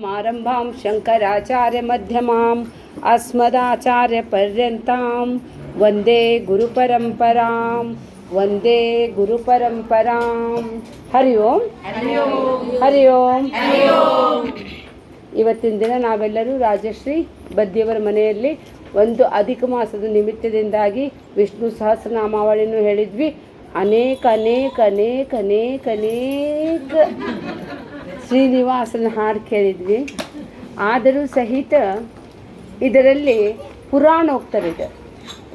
ಆರಂಭಾಂ ಶಂಕರಾಚಾರ್ಯ ಮಧ್ಯಮಾಂ ಅಸ್ಮದಾಚಾರ್ಯಪರ್ಯಂತಾಂ ವಂದೇ ಗುರುಪರಂಪರಾಂ ಹರಿ ಓಂ ಹರಿ ಓಂ. ಇವತ್ತಿನ ದಿನ ನಾವೆಲ್ಲರೂ ರಾಜಶ್ರೀ ಬದ್ದಿಯವರ ಮನೆಯಲ್ಲಿ ಒಂದು ಅಧಿಕ ಮಾಸದ ನಿಮಿತ್ತದಿಂದಾಗಿ ವಿಷ್ಣು ಸಹಸ್ರನಾಮಾವಳಿಯನ್ನು ಹೇಳಿದ್ವಿ. ಅನೇಕ ಅನೇಕ ಅನೇಕ ಅನೇಕ ಅನೇಕ ಶ್ರೀನಿವಾಸನ ಹಾಡು ಕೇಳಿದ್ವಿ. ಆದರೂ ಸಹಿತ ಇದರಲ್ಲಿ ಪುರಾಣ ಹೋಗ್ತಾರೆ. ಇದು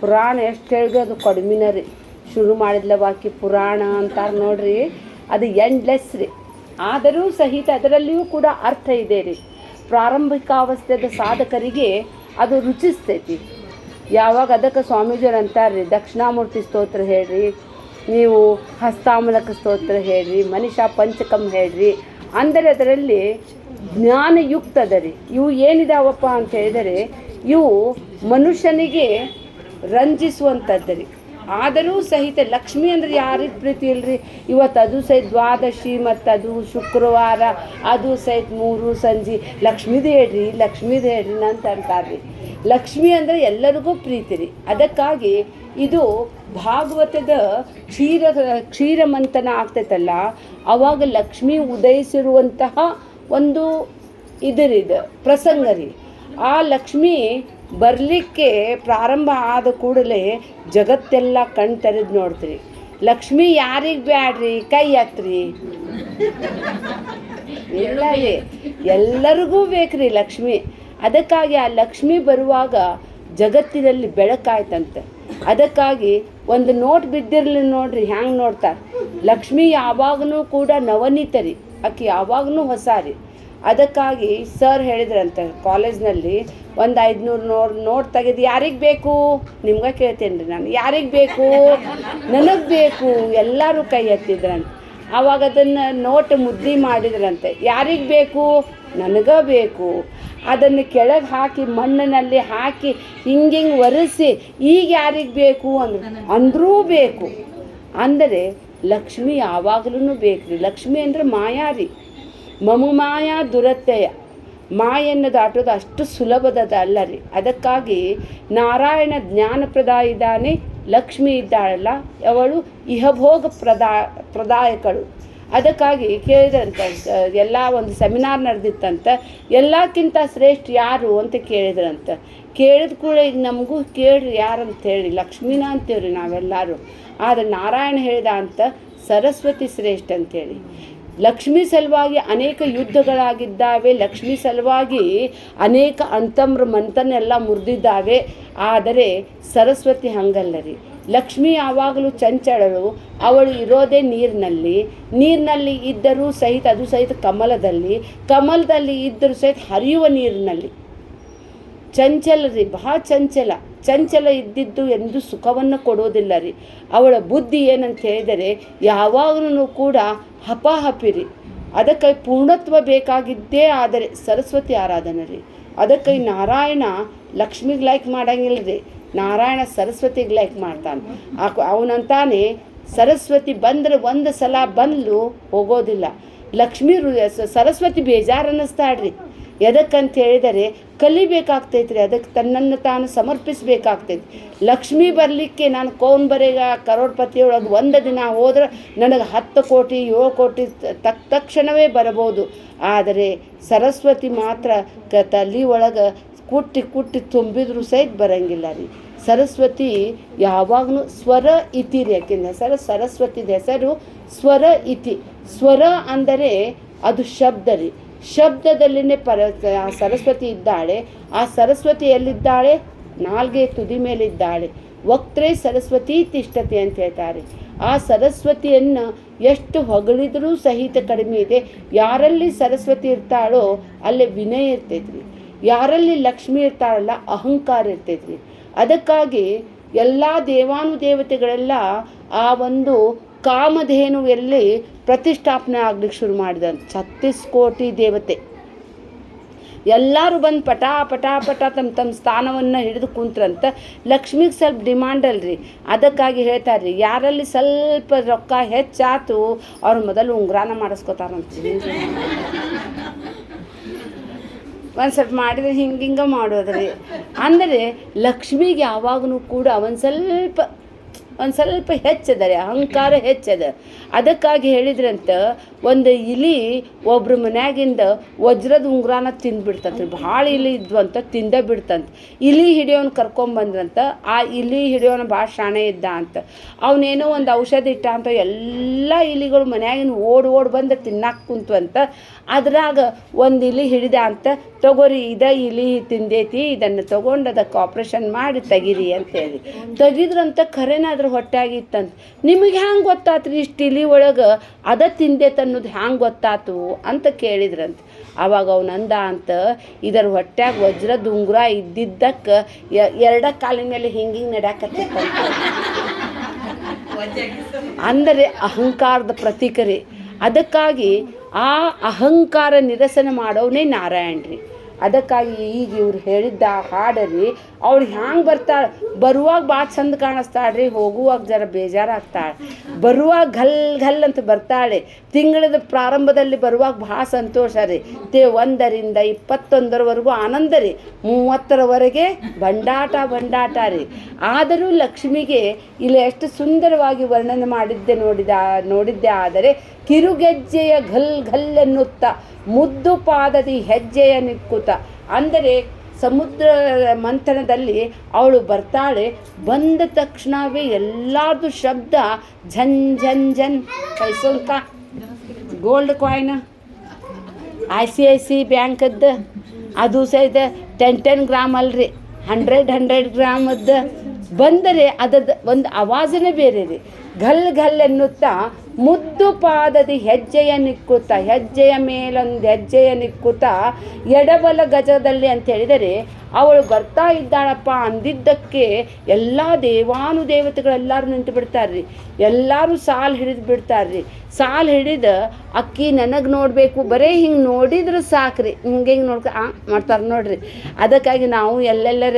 ಪುರಾಣ ಎಷ್ಟು ಹೇಳಿದ್ರು ಅದು ಕಡಿಮೆನ ರೀ. ಶುರು ಮಾಡಿದ್ಲ ಬಾಕಿ ಪುರಾಣ ಅಂತಾರೆ ನೋಡ್ರಿ, ಅದು ಎಂಡ್ಲೆಸ್ ರೀ. ಆದರೂ ಸಹಿತ ಅದರಲ್ಲಿಯೂ ಕೂಡ ಅರ್ಥ ಇದೆ ರೀ. ಪ್ರಾರಂಭಿಕಾವಸ್ಥೆಯ ಸಾಧಕರಿಗೆ ಅದು ರುಚಿಸ್ತೈತಿ. ಯಾವಾಗ ಅದಕ್ಕೆ ಸ್ವಾಮೀಜಿಯರು ಅಂತಾರೆ ರೀ, ದಕ್ಷಿಣಾಮೂರ್ತಿ ಸ್ತೋತ್ರ ಹೇಳ್ರಿ, ನೀವು ಹಸ್ತಾಮಲಕ ಸ್ತೋತ್ರ ಹೇಳ್ರಿ, ಮನಿಷಾ ಪಂಚಕಂ ಹೇಳ್ರಿ. ಅಂದರೆ ಅದರಲ್ಲಿ ಜ್ಞಾನಯುಕ್ತ ಅದ ರೀ. ಇವು ಏನಿದಾವಪ್ಪ ಅಂತ ಹೇಳಿದರೆ ಇವು ಮನುಷ್ಯನಿಗೆ ರಂಜಿಸುವಂಥದ್ದು ರೀ. ಆದರೂ ಸಹಿತ ಲಕ್ಷ್ಮಿ ಅಂದರೆ ಯಾರಿಗೆ ಪ್ರೀತಿ ಇಲ್ಲರಿ. ಇವತ್ತು ಅದು ಸಹಿತ ದ್ವಾದಶಿ ಮತ್ತು ಅದು ಶುಕ್ರವಾರ, ಅದು ಸಹಿತ 3 ಸಂಜೆ ಲಕ್ಷ್ಮೀದು ಹೇಳ್ರಿ ಲಕ್ಷ್ಮೀದು ಹೇಳ್ರಿ ಅಂತ ಅಂತಾರೆ ರೀ. ಲಕ್ಷ್ಮಿ ಅಂದರೆ ಎಲ್ಲರಿಗೂ ಪ್ರೀತಿ ರೀ. ಅದಕ್ಕಾಗಿ ಇದು ಭಾಗವತದ ಕ್ಷೀರಮಂಥನ ಆಗ್ತೈತಲ್ಲ, ಆವಾಗ ಲಕ್ಷ್ಮಿ ಉದಯಿಸಿರುವಂತಹ ಒಂದು ಇದರಿದು ಪ್ರಸಂಗ ರೀ. ಆ ಲಕ್ಷ್ಮಿ ಬರಲಿಕ್ಕೆ ಪ್ರಾರಂಭ ಆದ ಕೂಡಲೇ ಜಗತ್ತೆಲ್ಲ ಕಣ್ ತೆರೆದು ನೋಡ್ತೀರಿ. ಲಕ್ಷ್ಮಿ ಯಾರಿಗೆ ಬ್ಯಾಡ್ರಿ, ಕೈ ಹಾಕ್ರಿ. ಇಲ್ಲ ರೀ, ಎಲ್ಲರಿಗೂ ಬೇಕ್ರಿ ಲಕ್ಷ್ಮಿ. ಅದಕ್ಕಾಗಿ ಆ ಲಕ್ಷ್ಮಿ ಬರುವಾಗ ಜಗತ್ತಿನಲ್ಲಿ ಬೆಳಕಾಯ್ತಂತೆ. ಅದಕ್ಕಾಗಿ ಒಂದು ನೋಟ್ ಬಿದ್ದಿರಲಿ ನೋಡ್ರಿ ಹ್ಯಾಂಗೆ ನೋಡ್ತಾರೆ. ಲಕ್ಷ್ಮಿ ಯಾವಾಗಲೂ ಕೂಡ ನವನೀತ ರೀ, ಆಕೆ ಯಾವಾಗಲೂ ಹೊಸ ರೀ. ಅದಕ್ಕಾಗಿ ಸರ್ ಹೇಳಿದ್ರಂತೆ ಕಾಲೇಜ್ನಲ್ಲಿ ಒಂದು 500 ನೋಟ್ ತೆಗೆದು ಯಾರಿಗೆ ಬೇಕು ನಿಮ್ಗೆ ಕೇಳ್ತೇನೆ ರೀ ನಾನು, ಯಾರಿಗೆ ಬೇಕು, ನನಗೆ ಬೇಕು, ಎಲ್ಲರೂ ಕೈ ಎತ್ತಿದ್ರಂತೆ. ಆವಾಗ ಅದನ್ನು ನೋಟ್ ಮುದ್ದೆ ಮಾಡಿದ್ರಂತೆ. ಯಾರಿಗೆ ಬೇಕು, ನನಗೆ ಬೇಕು. ಅದನ್ನು ಕೆಳಗೆ ಹಾಕಿ ಮಣ್ಣಿನಲ್ಲಿ ಹಾಕಿ ಹಿಂಗೆ ಒರೆಸಿ ಈಗ ಯಾರಿಗೆ ಬೇಕು ಅಂದರೂ ಬೇಕು. ಅಂದರೆ ಲಕ್ಷ್ಮಿ ಯಾವಾಗಲೂ ಬೇಕು ರೀ. ಲಕ್ಷ್ಮಿ ಅಂದರೆ ಮಾಯಾ ರೀ. ಮಮ ಮಾಯಾ ದುರತ್ಯಯ. ಮಾಯನ್ನು ದಾಟೋದು ಅಷ್ಟು ಸುಲಭದ ಅಲ್ಲ ರೀ. ಅದಕ್ಕಾಗಿ ನಾರಾಯಣ ಜ್ಞಾನಪ್ರದ ಇದ್ದಾನೆ, ಲಕ್ಷ್ಮಿ ಇದ್ದಾಳಲ್ಲ ಅವಳು ಇಹಭೋಗ ಪ್ರದಾಯಕಳು. ಅದಕ್ಕಾಗಿ ಕೇಳಿದ್ರಂತ, ಎಲ್ಲ ಒಂದು ಸೆಮಿನಾರ್ ನಡೆದಿತ್ತಂತ, ಎಲ್ಲಕ್ಕಿಂತ ಶ್ರೇಷ್ಠ ಯಾರು ಅಂತ ಕೇಳಿದ್ರಂತ. ಕೇಳಿದ ಕೂಡ ಈಗ ನಮಗೂ ಕೇಳ್ರಿ ಯಾರಂತ ಹೇಳಿ, ಲಕ್ಷ್ಮೀನ ಅಂತೇವ್ರಿ ನಾವೆಲ್ಲರೂ. ಆದರೆ ನಾರಾಯಣ ಹೇಳಿದ ಅಂತ ಸರಸ್ವತಿ ಶ್ರೇಷ್ಠ ಅಂತೇಳಿ. ಲಕ್ಷ್ಮೀ ಸಲುವಾಗಿ ಅನೇಕ ಯುದ್ಧಗಳಾಗಿದ್ದಾವೆ, ಲಕ್ಷ್ಮೀ ಸಲುವಾಗಿ ಅನೇಕ ಅಣ್ತಮ್ರ ಮಂತನೆಲ್ಲ ಮುರಿದಿದ್ದಾವೆ. ಆದರೆ ಸರಸ್ವತಿ ಹಂಗಲ್ಲ ರೀ. ಲಕ್ಷ್ಮಿ ಯಾವಾಗಲೂ ಚಂಚಳಳು. ಅವಳು ಇರೋದೇ ನೀರಿನಲ್ಲಿ ಇದ್ದರೂ ಸಹಿತ ಅದು ಸಹಿತ ಕಮಲದಲ್ಲಿ ಇದ್ದರೂ ಸಹಿತ ಹರಿಯುವ ನೀರಿನಲ್ಲಿ. ಚಂಚಲ ರೀ, ಬಹಳ ಚಂಚಲ ಇದ್ದಿದ್ದು ಎಂದು ಸುಖವನ್ನು ಕೊಡೋದಿಲ್ಲ ರೀ. ಅವಳ ಬುದ್ಧಿ ಏನಂತ ಹೇಳಿದರೆ ಯಾವಾಗಲೂ ಕೂಡ ಹಪಾಹಪಿ ರೀ. ಅದಕ್ಕೆ ಪೂರ್ಣತ್ವ ಬೇಕಾಗಿದ್ದೇ ಆದರೆ ಸರಸ್ವತಿ ಆರಾಧನೆ ರೀ. ಅದಕ್ಕೆ ನಾರಾಯಣ ಲಕ್ಷ್ಮಿಗೆ ಲೈಕ್ ಮಾಡಂಗಿಲ್ಲ ರೀ, ನಾರಾಯಣ ಸರಸ್ವತಿಗೆ ಲೈಕ್ ಮಾಡ್ತಾನೆ. ಅವನಂತಾನೆ ಸರಸ್ವತಿ ಬಂದರೆ ಒಂದು ಸಲ ಬಂದು ಹೋಗೋದಿಲ್ಲ. ಲಕ್ಷ್ಮೀ ಸರಸ್ವತಿ ಬೇಜಾರು ಅನ್ನಿಸ್ತಾಳ್ರಿ. ಎದಕ್ಕಂತ ಹೇಳಿದರೆ ಕಲಿಬೇಕಾಗ್ತೈತ್ರಿ. ಅದಕ್ಕೆ ತನ್ನನ್ನು ತಾನು ಸಮರ್ಪಿಸಬೇಕಾಗ್ತೈತಿ. ಲಕ್ಷ್ಮಿ ಬರಲಿಕ್ಕೆ ನಾನು ಬರೆಗ ಕರೋಡ್ಪತಿಯೊಳಗೆ ಒಂದು ದಿನ ಹೋದ್ರೆ ನನಗೆ 10 ಕೋಟಿ 7 ಕೋಟಿ ತಕ್ಷಣವೇ ಬರಬಹುದು. ಆದರೆ ಸರಸ್ವತಿ ಮಾತ್ರ ತಲೆ ಒಳಗೆ ಕುಟ್ಟಿ ತುಂಬಿದ್ರೂ ಸಹಿತ ಬರಂಗಿಲ್ಲ ರೀ. ಸರಸ್ವತಿ ಯಾವಾಗಲೂ ಸ್ವರ ಇತಿ ರೀ. ಯಾಕೆಂದ ಹೆಸರು ಸರಸ್ವತಿದ ಹೆಸರು ಸ್ವರ ಇತಿ. ಸ್ವರ ಅಂದರೆ ಅದು ಶಬ್ದ ರೀ. ಶಬ್ದದಲ್ಲಿನೇ ಆ ಸರಸ್ವತಿ ಇದ್ದಾಳೆ. ಆ ಸರಸ್ವತಿ ಎಲ್ಲಿದ್ದಾಳೆ, ನಾಲ್ಗೆ ತುದಿ ಮೇಲಿದ್ದಾಳೆ. ವಕ್ತ್ರೇ ಸರಸ್ವತಿ ತಿಷ್ಠತೆ ಅಂತ ಹೇಳ್ತಾರೆ. ಆ ಸರಸ್ವತಿಯನ್ನು ಎಷ್ಟು ಹೊಗಳಿದ್ರೂ ಸಹಿತ ಕಡಿಮೆ ಇದೆ. ಯಾರಲ್ಲಿ ಸರಸ್ವತಿ ಇರ್ತಾಳೋ ಅಲ್ಲಿ ವಿನಯ ಇರ್ತೈತ್ರಿ. ಯಾರಲ್ಲಿ ಲಕ್ಷ್ಮಿ ಇರ್ತಾಳಲ್ಲ ಅಹಂಕಾರ ಇರ್ತೈತ್ರಿ. ಅದಕ್ಕಾಗಿ ಎಲ್ಲ ದೇವಾನುದೇವತೆಗಳೆಲ್ಲ ಆ ಒಂದು ಕಾಮಧೇನುವಲ್ಲಿ ಪ್ರತಿಷ್ಠಾಪನೆ ಆಗ್ಲಿಕ್ಕೆ ಶುರು ಮಾಡಿದಂತೆ. 36 ಕೋಟಿ ದೇವತೆ ಎಲ್ಲರೂ ಬಂದು ಪಟ ತಮ್ಮ ಸ್ಥಾನವನ್ನು ಹಿಡಿದು ಕುಂತ್ರಂತ. ಲಕ್ಷ್ಮಿಗೆ ಸ್ವಲ್ಪ ಡಿಮಾಂಡ್ ಅಲ್ರಿ. ಅದಕ್ಕಾಗಿ ಹೇಳ್ತಾರೆ ರೀ, ಯಾರಲ್ಲಿ ಸ್ವಲ್ಪ ರೊಕ್ಕ ಹೆಚ್ಚಾತು ಅವ್ರು ಮೊದಲು ಉಂಗುರಾನ ಮಾಡಿಸ್ಕೋತಾರಂತ. ಒಂದು ಸ್ವಲ್ಪ ಮಾಡಿದ್ರೆ ಹಿಂಗೆ ಮಾಡೋದ್ರಿ. ಅಂದರೆ ಲಕ್ಷ್ಮಿಗೆ ಯಾವಾಗಲೂ ಕೂಡ ಒಂದು ಸ್ವಲ್ಪ ಹೆಚ್ಚದ ರೀ, ಅಹಂಕಾರ ಹೆಚ್ಚದ. ಅದಕ್ಕಾಗಿ ಹೇಳಿದ್ರಂತ ಒಂದು ಇಲಿ ಒಬ್ರ ಮನ್ಯಾಗಿಂದ ವಜ್ರದ ಉಂಗುರಾನ ತಿಂದ್ಬಿಡ್ತಂತ್ರಿ. ಭಾಳ ಇಲಿ ಇದ್ವು ಅಂತ ತಿಂದೇ ಬಿಡ್ತಂತ. ಇಲಿ ಹಿಡಿಯೋನು ಕರ್ಕೊಂಬಂದ್ರಂತ. ಆ ಇಲಿ ಹಿಡಿಯೋನು ಭಾಳ ಶಾಣೆ ಇದ್ದ ಅಂತ. ಅವನೇನೋ ಒಂದು ಔಷಧಿ ಇಟ್ಟ ಅಂತ ಎಲ್ಲ ಇಲಿಗಳು ಮನ್ಯಾಗಿನ ಓಡ್ ಬಂದು ತಿನ್ನಾಕ ಕುಂತ್ವಂತ. ಅದ್ರಾಗ ಒಂದು ಇಲಿ ಹಿಡಿದ ಅಂತ, ತಗೋರಿ ಇಲಿ ತಿಂದೈತಿ, ಇದನ್ನು ತೊಗೊಂಡು ಅದಕ್ಕೆ ಆಪ್ರೇಷನ್ ಮಾಡಿ ತೆಗೀರಿ ಅಂತೇಳಿ ತೆಗಿದ್ರಂತ. ಖರೇನಾದ್ರೂ ಹೊಟ್ಟೆಯಾಗಿತ್ತಂತ. ನಿಮಗೆ ಹ್ಯಾಂಗೆ ಗೊತ್ತಾತ್ರಿ ಇಷ್ಟು ಇಲಿ ಒಳಗೆ ಅದ ತಿಂದೈತೆ ಅನ್ನೋದು ಹ್ಯಾಂಗೆ ಗೊತ್ತಾತು ಅಂತ ಕೇಳಿದ್ರಂತ. ಆವಾಗ ಅವನಂದ ಅಂತ, ಇದರ ಹೊಟ್ಯಾಗ ವಜ್ರದ ಉಂಗುರ ಇದ್ದಿದ್ದಕ್ಕೆ ಎರಡ ಕಾಲಿನ ಮೇಲೆ ಹಿಂಗೆ ನಡ್ಯಾಕತ್ತಿತ್ತಂತ. ಅಂದರೆ ಅಹಂಕಾರದ ಪ್ರತೀಕ ರೀ. ಅದಕ್ಕಾಗಿ ಆ ಅಹಂಕಾರ ನಿರಸನ ಮಾಡೋನೇ ನಾರಾಯಣ್ರಿ. ಅದಕ್ಕಾಗಿ ಈಗ ಇವ್ರು ಹೇಳಿದ್ದ ಹಾಡರಿ, ಅವಳು ಹ್ಯಾಂಗೆ ಬರ್ತಾಳೆ, ಬರುವಾಗ ಭಾಳ ಚಂದ ಕಾಣಿಸ್ತಾಳ್ರಿ, ಹೋಗುವಾಗ ಜರ ಬೇಜಾರಾಗ್ತಾಳೆ. ಬರುವಾಗ ಘಲ್ ಅಂತ ಬರ್ತಾಳೆ. ತಿಂಗಳದ ಪ್ರಾರಂಭದಲ್ಲಿ ಬರುವಾಗ ಭಾಳ ಸಂತೋಷ ರೀ. 1ರಿಂದ 21ರವರೆಗೂ ಆನಂದ ರೀ. 30ರವರೆಗೆ ಬಂಡಾಟ ರೀ. ಆದರೂ ಲಕ್ಷ್ಮಿಗೆ ಇಲ್ಲಿ ಎಷ್ಟು ಸುಂದರವಾಗಿ ವರ್ಣನೆ ನೋಡಿದ್ದೆ. ಆದರೆ ಕಿರುಗೆಜ್ಜೆಯ ಘಲ್ ಎನ್ನುತ್ತ ಮುದ್ದು ಪಾದದಿ ಹೆಜ್ಜೆಯ ನಿಕ್ಕುತ್ತ. ಅಂದರೆ ಸಮುದ್ರ ಮಂಥನದಲ್ಲಿ ಅವಳು ಬರ್ತಾಳೆ. ಬಂದ ತಕ್ಷಣವೇ ಎಲ್ಲಾರ್ದು ಶಬ್ದ ಝನ್ ಪೈಸೋಂಕ ಗೋಲ್ಡ್ ಕಾಯಿನ್ ICIC ಬ್ಯಾಂಕದ್ದು ಅದು ಸಹಿತ 10 ಗ್ರಾಮ್ ಅಲ್ರಿ, 100 ಗ್ರಾಮದ್ದು ಬಂದರೆ ಅದದ ಒಂದು ಆವಾಜನೇ ಬೇರೆ ರೀ. ಘಲ್ ಎನ್ನುತ್ತಾ ಮುದ್ದು ಪಾದದಿ ಹೆಜ್ಜೆಯ ನಿಕ್ಕುತ್ತ, ಹೆಜ್ಜೆಯ ಮೇಲೊಂದು ಹೆಜ್ಜೆಯ ನಿಕ್ಕುತ್ತ ಎಡಬಲ ಗಜದಲ್ಲಿ ಅಂತ ಹೇಳಿದರೆ ಅವಳು ಬರ್ತಾ ಇದ್ದಾಳಪ್ಪ ಅಂದಿದ್ದಕ್ಕೆ ಎಲ್ಲ ದೇವಾನುದೇವತೆಗಳೆಲ್ಲರೂ ನಿಂತು ಬಿಡ್ತಾರ್ರಿ. ಎಲ್ಲರೂ ಸಾಲು ಹಿಡಿದು ಬಿಡ್ತಾರ್ರಿ. ಸಾಲು ಹಿಡಿದು ಅಕ್ಕಿ ನನಗೆ ನೋಡಬೇಕು, ಬರೀ ಹಿಂಗೆ ನೋಡಿದ್ರೆ ಸಾಕ್ರಿ, ಹಿಂಗೆ ಮಾಡ್ತಾರೆ ನೋಡ್ರಿ. ಅದಕ್ಕಾಗಿ ನಾವು ಎಲ್ಲೆಲ್ಲರ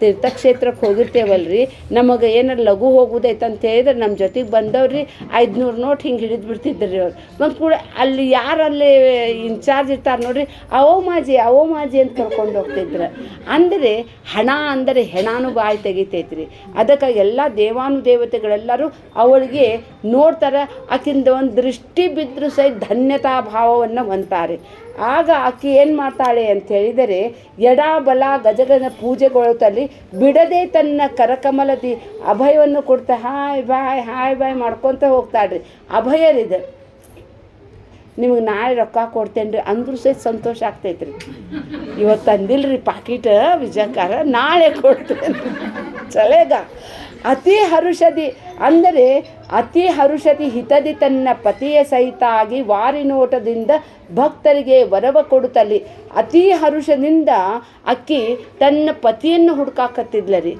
ತೀರ್ಥಕ್ಷೇತ್ರಕ್ಕೆ ಹೋಗಿರ್ತೇವಲ್ರಿ, ನಮಗೆ ಏನಾರು ಲಘು ಹೋಗೋದೈತೆ ಅಂತ ಹೇಳಿದ್ರೆ ನಮ್ಮ ಜೊತೆಗೆ ಬಂದವ್ರಿ 500 ನೋಟ್ ಹಿಂಗೆ ಹಿಡಿದು ಬಿಡ್ತಿದ್ರಿ ಅವ್ರು. ಮತ್ತು ಕೂಡ ಅಲ್ಲಿ ಯಾರಲ್ಲಿ ಇನ್ಚಾರ್ಜ್ ಇರ್ತಾರೆ ನೋಡ್ರಿ, ಅವೋ ಮಾಜಿ ಅಂತ ಕರ್ಕೊಂಡು ಹೋಗ್ತಿದ್ರು. ಅಂದರೆ ಹಣ ಅಂದರೆ ಹೆಣಾನು ಬಾಯಿ ತೆಗಿತೈತ್ರಿ. ಅದಕ್ಕಾಗಿ ಎಲ್ಲ ದೇವಾನುದೇವತೆಗಳೆಲ್ಲರೂ ಅವಳಿಗೆ ನೋಡ್ತಾರೆ. ಆಕಿಂದ ಒಂದು ದೃಷ್ಟಿ ಬಿದ್ದರೂ ಸಹಿತ ಧನ್ಯತಾ ಭಾವವನ್ನು ಹೊಂತಾರೆ. ಆಗ ಆಕೆ ಏನು ಮಾಡ್ತಾಳೆ ಅಂತ ಹೇಳಿದರೆ, ಎಡ ಬಲ ಗಜಗನ ಪೂಜೆಗೊಳ್ತಲ್ಲಿ ಬಿಡದೆ ತನ್ನ ಕರಕಮಲದಿ ಅಭಯವನ್ನು ಕೊಡ್ತಾ ಹಾಯ್ ಬಾಯ್ ಮಾಡ್ಕೊತ ಹೋಗ್ತಾಳ್ರಿ. ಅಭಯರಿದೆ. ನಿಮಗೆ ನಾಳೆ ರೊಕ್ಕ ಕೊಡ್ತೇನೆ ರೀ ಅಂದ್ರೂ ಸಹಿತ ಸಂತೋಷ ಆಗ್ತೈತ್ರಿ. ಇವತ್ತು ತಂದಿಲ್ರಿ ಪಾಕಿಟ್ ವಿಜಯಕಾರ, ನಾಳೆ ಕೊಡ್ತೇನೆ ಚಲೇಗ. ಅತಿ ಹರುಷದಿ ಅಂದರೆ ಅತಿ ಹರುಷದಿ ಹಿತದಿ ತನ್ನ ಪತಿಯ ಸಹಿತ ಆಗಿ ವಾರಿ ನೋಟದಿಂದ ಭಕ್ತರಿಗೆ ವರವ ಕೊಡುತ್ತಲ್ಲಿ. ಅತಿ ಹರುಷದಿಂದ ಅಕ್ಕಿ ತನ್ನ ಪತಿಯನ್ನು ಹುಡುಕಾಕತ್ತಿದ್ಲರಿ.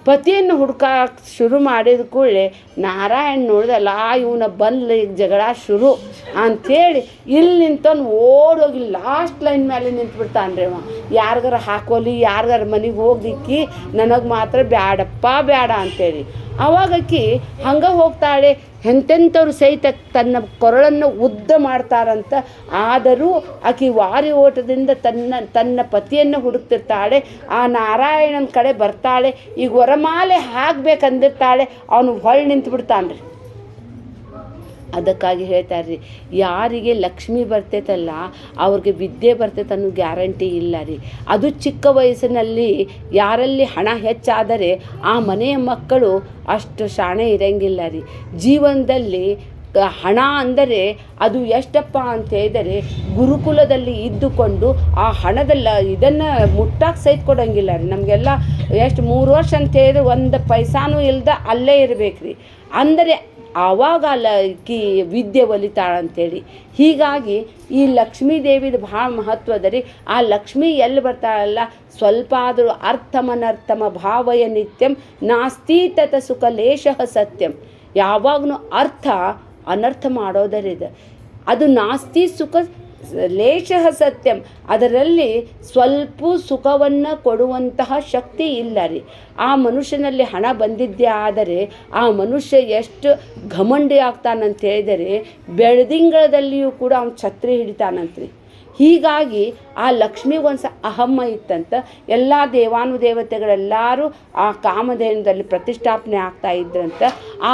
ಪತಿಯನ್ನು ಹುಡ್ಕಕ್ಕೆ ಶುರು ಮಾಡಿದ ಕೂಡಲೇ ನಾರಾಯಣ ನೋಡಿದಲ್ಲ, ಇವನ ಬಂದ್ಲ ಈಗ ಜಗಳ ಶುರು ಅಂಥೇಳಿ ಇಲ್ಲಿ ನಿಂತವನು ಓಡೋಗಿ ಲಾಸ್ಟ್ ಲೈನ್ ಮೇಲೆ ನಿಂತ್ಬಿಡ್ತಾನೆ ರೀ. ಅವ ಯಾರಿಗಾರ ಹಾಕೋಲಿ, ಯಾರಿಗಾರ ಮನೆಗೆ ಹೋಗ್ಲಿಕ್ಕಿ, ನನಗೆ ಮಾತ್ರ ಬೇಡ ಅಂಥೇಳಿ. ಅವಾಗಕ್ಕಿ ಹಂಗೆ ಹೋಗ್ತಾಳೆ. ಎಂತೆಂಥವ್ರು ಸಹಿತ ತನ್ನ ಕೊರಳನ್ನು ಉದ್ದ ಮಾಡ್ತಾರಂತ. ಆದರೂ ಆಕೆ ವಾರಿ ಓಟದಿಂದ ತನ್ನ ಪತಿಯನ್ನು ಹುಡುಕ್ತಿರ್ತಾಳೆ. ಆ ನಾರಾಯಣನ ಕಡೆ ಬರ್ತಾಳೆ. ಈಗ ವರಮಾಲೆ ಹಾಕ್ಬೇಕಂದಿರ್ತಾಳೆ, ಅವನು ಹೊಳ್ಳಿ ನಿಂತು ರೀ. ಅದಕ್ಕಾಗಿ ಹೇಳ್ತಾರೆ ರೀ, ಯಾರಿಗೆ ಲಕ್ಷ್ಮಿ ಬರ್ತೈತಲ್ಲ ಅವ್ರಿಗೆ ವಿದ್ಯೆ ಬರ್ತೈತೆ ಅನ್ನೋ ಗ್ಯಾರಂಟಿ ಇಲ್ಲ ರೀ. ಅದು ಚಿಕ್ಕ ವಯಸ್ಸಿನಲ್ಲಿ ಯಾರಲ್ಲಿ ಹಣ ಹೆಚ್ಚಾದರೆ ಆ ಮನೆಯ ಮಕ್ಕಳು ಅಷ್ಟು ಶಾಣೆ ಇರಂಗಿಲ್ಲ ರೀ. ಜೀವನದಲ್ಲಿ ಹಣ ಅಂದರೆ ಅದು ಎಷ್ಟಪ್ಪ ಅಂತ ಹೇಳಿದರೆ, ಗುರುಕುಲದಲ್ಲಿ ಇದ್ದುಕೊಂಡು ಆ ಹಣದಲ್ಲ ಇದನ್ನು ಮುಟ್ಟಾಕ್ ಸಹಿತ ಕೊಡೋಂಗಿಲ್ಲ ರೀ. ನಮಗೆಲ್ಲ ಎಷ್ಟು 3 ವರ್ಷ ಅಂತ ಹೇಳಿದ್ರೆ 1 ಪೈಸಾನೂ ಇಲ್ದ ಅಲ್ಲೇ ಇರಬೇಕು ರೀ. ಅಂದರೆ ಆವಾಗ ಕಿ ವಿದ್ಯೆ ಒಲಿತಾಳಂತೇಳಿ. ಹೀಗಾಗಿ ಈ ಲಕ್ಷ್ಮೀ ದೇವಿದು ಭಾಳ ಮಹತ್ವದ ರೀ. ಆ ಲಕ್ಷ್ಮಿ ಎಲ್ಲಿ ಬರ್ತಾಳಲ್ಲ, ಸ್ವಲ್ಪ ಆದರೂ ಅರ್ಥಮನರ್ಥಮ ಭಾವಯ ನಿತ್ಯಂ ನಾಸ್ತಿ ತತ ಸುಖ ಲೇಷಃ ಸತ್ಯಂ. ಯಾವಾಗಲೂ ಅರ್ಥ ಅನರ್ಥ ಮಾಡೋದರಿದೆ. ಅದು ನಾಸ್ತಿ ಸುಖ ಲೇಷಃ ಸತ್ಯಂ. ಅದರಲ್ಲಿ ಸ್ವಲ್ಪ ಸುಖವನ್ನು ಕೊಡುವಂತಹ ಶಕ್ತಿ ಇಲ್ಲ ರೀ. ಆ ಮನುಷ್ಯನಲ್ಲಿ ಹಣ ಬಂದಿದ್ದೇ ಆದರೆ ಆ ಮನುಷ್ಯ ಎಷ್ಟು ಘಮಂಡಿ ಆಗ್ತಾನಂತ ಹೇಳಿದರೆ, ಬೆಳದಿಂಗಳದಲ್ಲಿಯೂ ಕೂಡ ಅವನು ಛತ್ರಿ ಹಿಡಿತಾನಂತ್ರಿ. ಹೀಗಾಗಿ ಆ ಲಕ್ಷ್ಮಿಗೊಂದು ಅಹಮ್ಮ ಇತ್ತಂತ. ಎಲ್ಲ ದೇವಾನುದೇವತೆಗಳೆಲ್ಲರೂ ಆ ಕಾಮಧೇನುದಲ್ಲಿ ಪ್ರತಿಷ್ಠಾಪನೆ ಆಗ್ತಾ ಇದ್ರಂತ.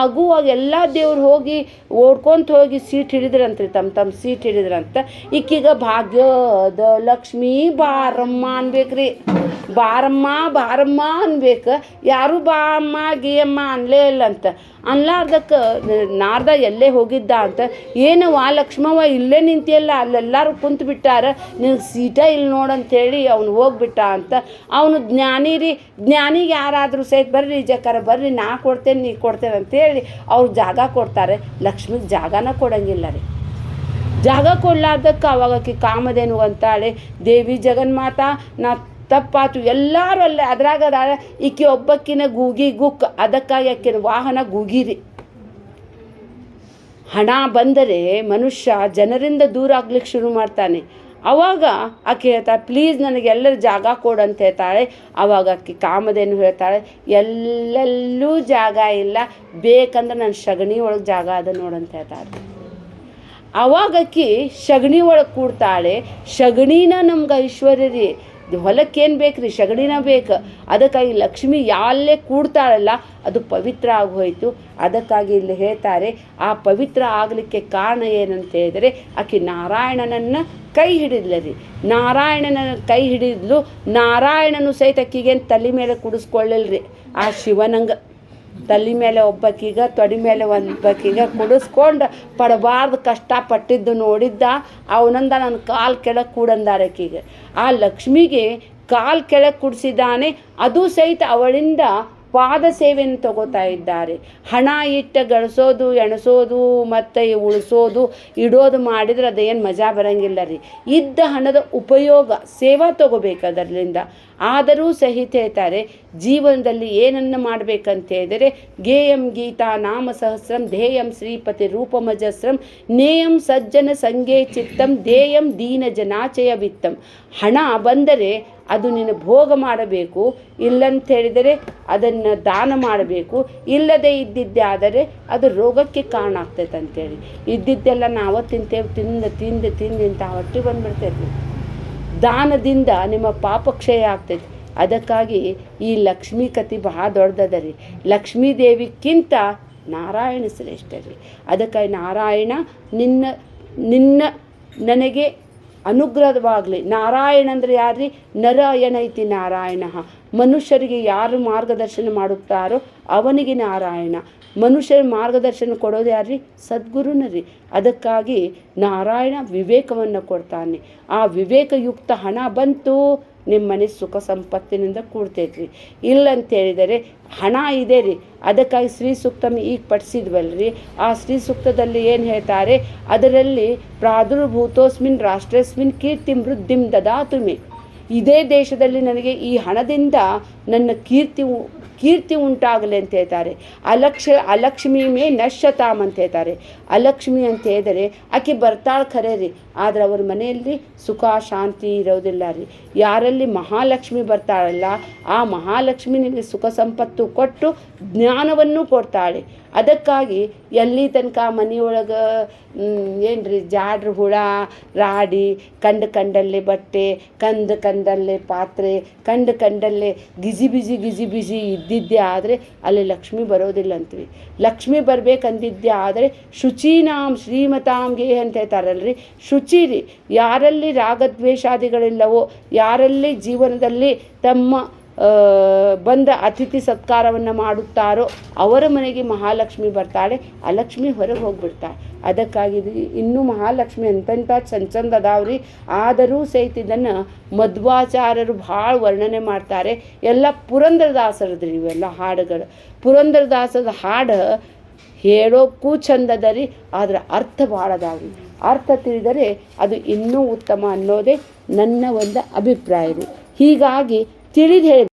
ಆಗುವಾಗ ಎಲ್ಲ ದೇವ್ರು ಹೋಗಿ ಓಡ್ಕೊಂತ ಹೋಗಿ ಸೀಟ್ ಹಿಡಿದ್ರಂತ್ರಿ, ತಮ್ಮ ಸೀಟ್ ಹಿಡಿದ್ರಂತ. ಈಕೀಗ ಭಾಗ್ಯದ ಲಕ್ಷ್ಮೀ ಬಾರಮ್ಮ ಅನ್ಬೇಕ್ರಿ, ಬಾರಮ್ಮ ಬಾರಮ್ಮ ಅನ್ಬೇಕು. ಯಾರು ಬಾ ಅಮ್ಮ ಗೀಯಮ್ಮ ಅನ್ಲೇ ಇಲ್ಲಂತ. ಅನ್ಲಾರ್ದಕ್ಕೆ ನಾರ್ದ ಎಲ್ಲೇ ಹೋಗಿದ್ದ ಅಂತ, ಏನವ್ವ ಲಕ್ಷ್ಮವ್ವ ಇಲ್ಲೇ ನಿಂತಿಯಲ್ಲ, ಅಲ್ಲೆಲ್ಲರೂ ಕುಂತು ಬಿಟ್ಟಾರ, ನಿನಗೆ ಸೀಟ ಇಲ್ಲಿ ನೋಡಂತೇಳಿ ಅವನು ಹೋಗ್ಬಿಟ್ಟ ಅಂತ. ಅವನು ಜ್ಞಾನಿ ರೀ, ಜ್ಞಾನಿಗೆ ಯಾರಾದರೂ ಸಹಿತ ಬರ್ರಿ ಜಕಾರ ಬರ್ರಿ, ನಾ ಕೊಡ್ತೇನೆ ನೀ ಕೊಡ್ತೇನೆ ಅಂತೇಳಿ ಅವ್ರು ಜಾಗ ಕೊಡ್ತಾರೆ. ಲಕ್ಷ್ಮಿಗೆ ಜಾಗನ ಕೊಡಂಗಿಲ್ಲ ರೀ. ಜಾಗ ಕೊಡ್ಲಾರ್ದಕ್ಕೆ ಅವಾಗ ಆಕಿ ಕಾಮಧೇನು ಅಂತಾಳೆ, ದೇವಿ ಜಗನ್ಮಾತಾ ನಾ ತಪ್ಪಾತು, ಎಲ್ಲರೂ ಅಲ್ಲೇ ಅದ್ರಾಗ ಈಕಿ ಒಬ್ಬಕ್ಕಿನ ಗೂಗಿ ಗುಕ್, ಅದಕ್ಕಾಗಿ ಆಕಿನ ವಾಹನ ಗೂಗಿರಿ. ಹಣ ಬಂದರೆ ಮನುಷ್ಯ ಜನರಿಂದ ದೂರ ಆಗ್ಲಿಕ್ಕೆ ಶುರು ಮಾಡ್ತಾನೆ. ಅವಾಗ ಆಕೆ ಹೇಳ್ತಾಳೆ, ಪ್ಲೀಸ್ ನನಗೆ ಎಲ್ಲರ ಜಾಗ ಕೊಡಂತ ಹೇಳ್ತಾಳೆ. ಅವಾಗ ಆಕೆ ಕಾಮಧೇನು ಹೇಳ್ತಾಳೆ, ಎಲ್ಲೆಲ್ಲೂ ಜಾಗ ಇಲ್ಲ, ಬೇಕಂದ್ರೆ ನನ್ನ ಸಗಣಿ ಒಳಗೆ ಜಾಗ ಅದ ನೋಡಂತ ಹೇಳ್ತಾಳೆ. ಅವಾಗ ಆಕಿ ಸಗಣಿ ಒಳಗೆ ಕೂಡ್ತಾಳೆ. ಸಗಣಿನ ನಮ್ಗೆ ಐಶ್ವರ್ಯ ರೀ, ಹೊಲಕ್ಕೇನು ಬೇಕು ರೀ, ಸಗಣಿನ ಬೇಕು. ಅದಕ್ಕಾಗಿ ಲಕ್ಷ್ಮಿ ಯಾಲ್ಲೇ ಕೂಡ್ತಾಳಲ್ಲ ಅದು ಪವಿತ್ರ ಆಗೋಯ್ತು. ಅದಕ್ಕಾಗಿ ಇಲ್ಲಿ ಹೇಳ್ತಾರೆ, ಆ ಪವಿತ್ರ ಆಗಲಿಕ್ಕೆ ಕಾರಣ ಏನಂತ ಹೇಳಿದರೆ ಆಕೆ ನಾರಾಯಣನನ್ನು ಕೈ ಹಿಡಿದ್ಲ ರೀ. ನಾರಾಯಣನ ಕೈ ಹಿಡಿದ್ಲು. ನಾರಾಯಣನು ಸಹಿತ ಆಕಿಗೇನು ತಲೆ ಮೇಲೆ ಕುಡಿಸ್ಕೊಳ್ಳಲ್ರಿ, ಆ ಶಿವನಂಗೆ ತಲೆ ಮೇಲೆ ಒಬ್ಬಕ್ಕೀಗ ತೊಡೆ ಮೇಲೆ ಒಬ್ಬಕ್ಕೀಗ ಕುಡಿಸ್ಕೊಂಡು ಪಡಬಾರ್ದು ಕಷ್ಟಪಟ್ಟಿದ್ದು ನೋಡಿದ್ದ. ಅವನಂದ ನನ್ನ ಕಾಲು ಕೆಳಗೆ ಕೂಡಂದಾರಕ್ಕೀಗ. ಆ ಲಕ್ಷ್ಮಿಗೆ ಕಾಲು ಕೆಳಗೆ ಕುಡಿಸಿದ್ದಾನೆ. ಅದು ಸಹಿತ ಅವಳಿಂದ ಪಾದ ಸೇವೆಯನ್ನು ತಗೋತಾ ಇದ್ದಾರೆ. ಹಣ ಇಟ್ಟು ಗಳಿಸೋದು ಎಣಿಸೋದು ಮತ್ತು ಉಳಿಸೋದು ಇಡೋದು ಮಾಡಿದ್ರೆ ಅದೇನು ಮಜಾ ಬರೋಂಗಿಲ್ಲ ರೀ. ಇದ್ದ ಹಣದ ಉಪಯೋಗ ಸೇವಾ ತಗೋಬೇಕು ಅದರಿಂದ. ಆದರೂ ಸಹಿತ ಹೇಳ್ತಾರೆ, ಜೀವನದಲ್ಲಿ ಏನನ್ನು ಮಾಡಬೇಕಂತ ಹೇಳಿದರೆ ಗೇಯಂ ಗೀತಾ ನಾಮ ಸಹಸ್ರಂ ಧ್ಯೇಯಂ ಶ್ರೀಪತಿ ರೂಪಮಜಸ್ರಂ ನೇಯಂ ಸಜ್ಜನ ಸಂಗೇ ಚಿತ್ತಂ ದೇಯಂ ದೀನ ಜನಾಚಯ ವಿತ್ತಂ. ಹಣ ಬಂದರೆ ಅದು ನೀನು ಭೋಗ ಮಾಡಬೇಕು, ಇಲ್ಲಂತ ಹೇಳಿದರೆ ಅದನ್ನು ದಾನ ಮಾಡಬೇಕು. ಇಲ್ಲದೆ ಇದ್ದಿದ್ದೆ ಆದರೆ ಅದು ರೋಗಕ್ಕೆ ಕಾರಣ ಆಗ್ತೈತೆ ಅಂತೇಳಿ. ಇದ್ದಿದ್ದೆಲ್ಲ ನಾವು ತಿಂತೇವೆ, ತಿಂದು ಇಂಥ ಹೊಟ್ಟೆ ಬಂದುಬಿಡ್ತೈತಿ. ದಾನದಿಂದ ನಿಮ್ಮ ಪಾಪ ಕ್ಷಯ ಆಗ್ತೈತಿ. ಅದಕ್ಕಾಗಿ ಈ ಲಕ್ಷ್ಮೀ ಕಥೆ ಬಹಳ ದೊಡ್ಡದ ರೀ. ಲಕ್ಷ್ಮೀ ದೇವಿಗಿಂತ ನಾರಾಯಣ ಶ್ರೇಷ್ಠ ರೀ. ಅದಕ್ಕಾಗಿ ನಾರಾಯಣ ನಿನ್ನ ನನಗೆ ಅನುಗ್ರಹವಾಗಲಿ. ನಾರಾಯಣ ಅಂದರೆ ಯಾರ್ರಿ? ನರಾಯಣ ಐತಿ ನಾರಾಯಣ. ಮನುಷ್ಯರಿಗೆ ಯಾರು ಮಾರ್ಗದರ್ಶನ ಮಾಡುತ್ತಾರೋ ಅವನಿಗೆ ನಾರಾಯಣ. ಮನುಷ್ಯರ ಮಾರ್ಗದರ್ಶನ ಕೊಡೋದು ಯಾರ್ರಿ? ಸದ್ಗುರುನ ರೀ. ಅದಕ್ಕಾಗಿ ನಾರಾಯಣ ವಿವೇಕವನ್ನು ಕೊಡ್ತಾನೆ. ಆ ವಿವೇಕಯುಕ್ತ ಹಣ ಬಂತು, ನಿಮ್ಮ ಮನೆ ಸುಖ ಸಂಪತ್ತಿನಿಂದ ಕೂಡ್ತೈತ್ರಿ. ಇಲ್ಲಂತೇಳಿದರೆ ಹಣ ಇದೆ ರೀ. ಅದಕ್ಕಾಗಿ ಶ್ರೀ ಸೂಕ್ತಮ್ ಈಗ ಪಠಿಸಿದ್ವಲ್ರಿ, ಆ ಶ್ರೀ ಸೂಕ್ತದಲ್ಲಿ ಏನು ಹೇಳ್ತಾರೆ, ಅದರಲ್ಲಿ ಪ್ರಾದುರ್ಭೂತೋಸ್ಮಿನ್ ರಾಷ್ಟ್ರಸ್ಮಿನ್ ಕೀರ್ತಿ ವೃದ್ಧಿಂ ದದಾತು ಮೇ. ಇದೇ ದೇಶದಲ್ಲಿ ನನಗೆ ಈ ಹಣದಿಂದ ನನ್ನ ಕೀರ್ತಿ ಉಂಟಾಗಲಿ ಅಂತ ಹೇಳ್ತಾರೆ. ಅಲಕ್ಷ್ಮಿ ಮೇ ನಶ್ಯತಾಮ್ ಅಂತ ಹೇಳ್ತಾರೆ. ಅಲಕ್ಷ್ಮಿ ಅಂತ ಹೇಳಿದರೆ ಆಕೆ ಬರ್ತಾಳೆ ಖರೆ ರೀ, ಆದರೆ ಅವ್ರ ಮನೆಯಲ್ಲಿ ಸುಖ ಶಾಂತಿ ಇರೋದಿಲ್ಲ ರೀ. ಯಾರಲ್ಲಿ ಮಹಾಲಕ್ಷ್ಮಿ ಬರ್ತಾಳಲ್ಲ ಆ ಮಹಾಲಕ್ಷ್ಮಿ ನಿಮಗೆ ಸುಖ ಸಂಪತ್ತು ಕೊಟ್ಟು ಜ್ಞಾನವನ್ನು ಕೊಡ್ತಾಳೆ. ಅದಕ್ಕಾಗಿ ಎಲ್ಲಿ ತನಕ ಮನೆಯೊಳಗೆ ಏನ್ರಿ ಜಾಡ್ರ ಹುಳ ರಾಡಿ, ಕಂಡಲ್ಲೇ ಬಟ್ಟೆ, ಕಂಡಲ್ಲೇ ಪಾತ್ರೆ, ಕಂಡಲ್ಲೇ ಗಿಜಿ ಬಿಜಿ ಇದ್ದಿದ್ದೇ ಆದರೆ ಅಲ್ಲಿ ಲಕ್ಷ್ಮಿ ಬರೋದಿಲ್ಲ ಅಂತೀವಿ. ಲಕ್ಷ್ಮಿ ಬರ್ಬೇಕಂದಿದ್ದೇ ಆದರೆ ಶುಚೀನಾಂ ಶ್ರೀಮತಾಂಗೆ ಅಂತ ಹೇಳ್ತಾರಲ್ರಿ, ಶುಚಿ ರೀ. ಯಾರಲ್ಲಿ ರಾಗದ್ವೇಷಾದಿಗಳಿಲ್ಲವೋ, ಯಾರಲ್ಲಿ ಜೀವನದಲ್ಲಿ ತಮ್ಮ ಬಂದ ಅತಿಥಿ ಸತ್ಕಾರವನ್ನು ಮಾಡುತ್ತಾರೋ ಅವರ ಮನೆಗೆ ಮಹಾಲಕ್ಷ್ಮಿ ಬರ್ತಾಳೆ, ಅಲಕ್ಷ್ಮಿ ಹೊರಗೆ ಹೋಗ್ಬಿಡ್ತಾಳೆ. ಅದಕ್ಕಾಗಿ ಇನ್ನೂ ಮಹಾಲಕ್ಷ್ಮಿ ಎಂತೆಂಥ ಚಂದ ಅದಾವ್ರಿ. ಆದರೂ ಸಹಿತ ಇದನ್ನು ಮಧ್ವಾಚಾರ್ಯರು ಭಾಳ ವರ್ಣನೆ ಮಾಡ್ತಾರೆ. ಎಲ್ಲ ಪುರಂದರದಾಸರದ್ರಿ ಇವೆಲ್ಲ ಹಾಡುಗಳು. ಪುರಂದರದಾಸದ ಹಾಡು ಹೇಳೋಕ್ಕೂ ಚಂದದ ರೀ, ಆದರೆ ಅರ್ಥ ಭಾಳ ಅದಾವ್ರಿ. ಅರ್ಥ ತಿಳಿದರೆ ಅದು ಇನ್ನೂ ಉತ್ತಮ ಅನ್ನೋದೇ ನನ್ನ ಒಂದು ಅಭಿಪ್ರಾಯ ರೀ. ಹೀಗಾಗಿ ತಿಳಿದು ಹೇಳಿ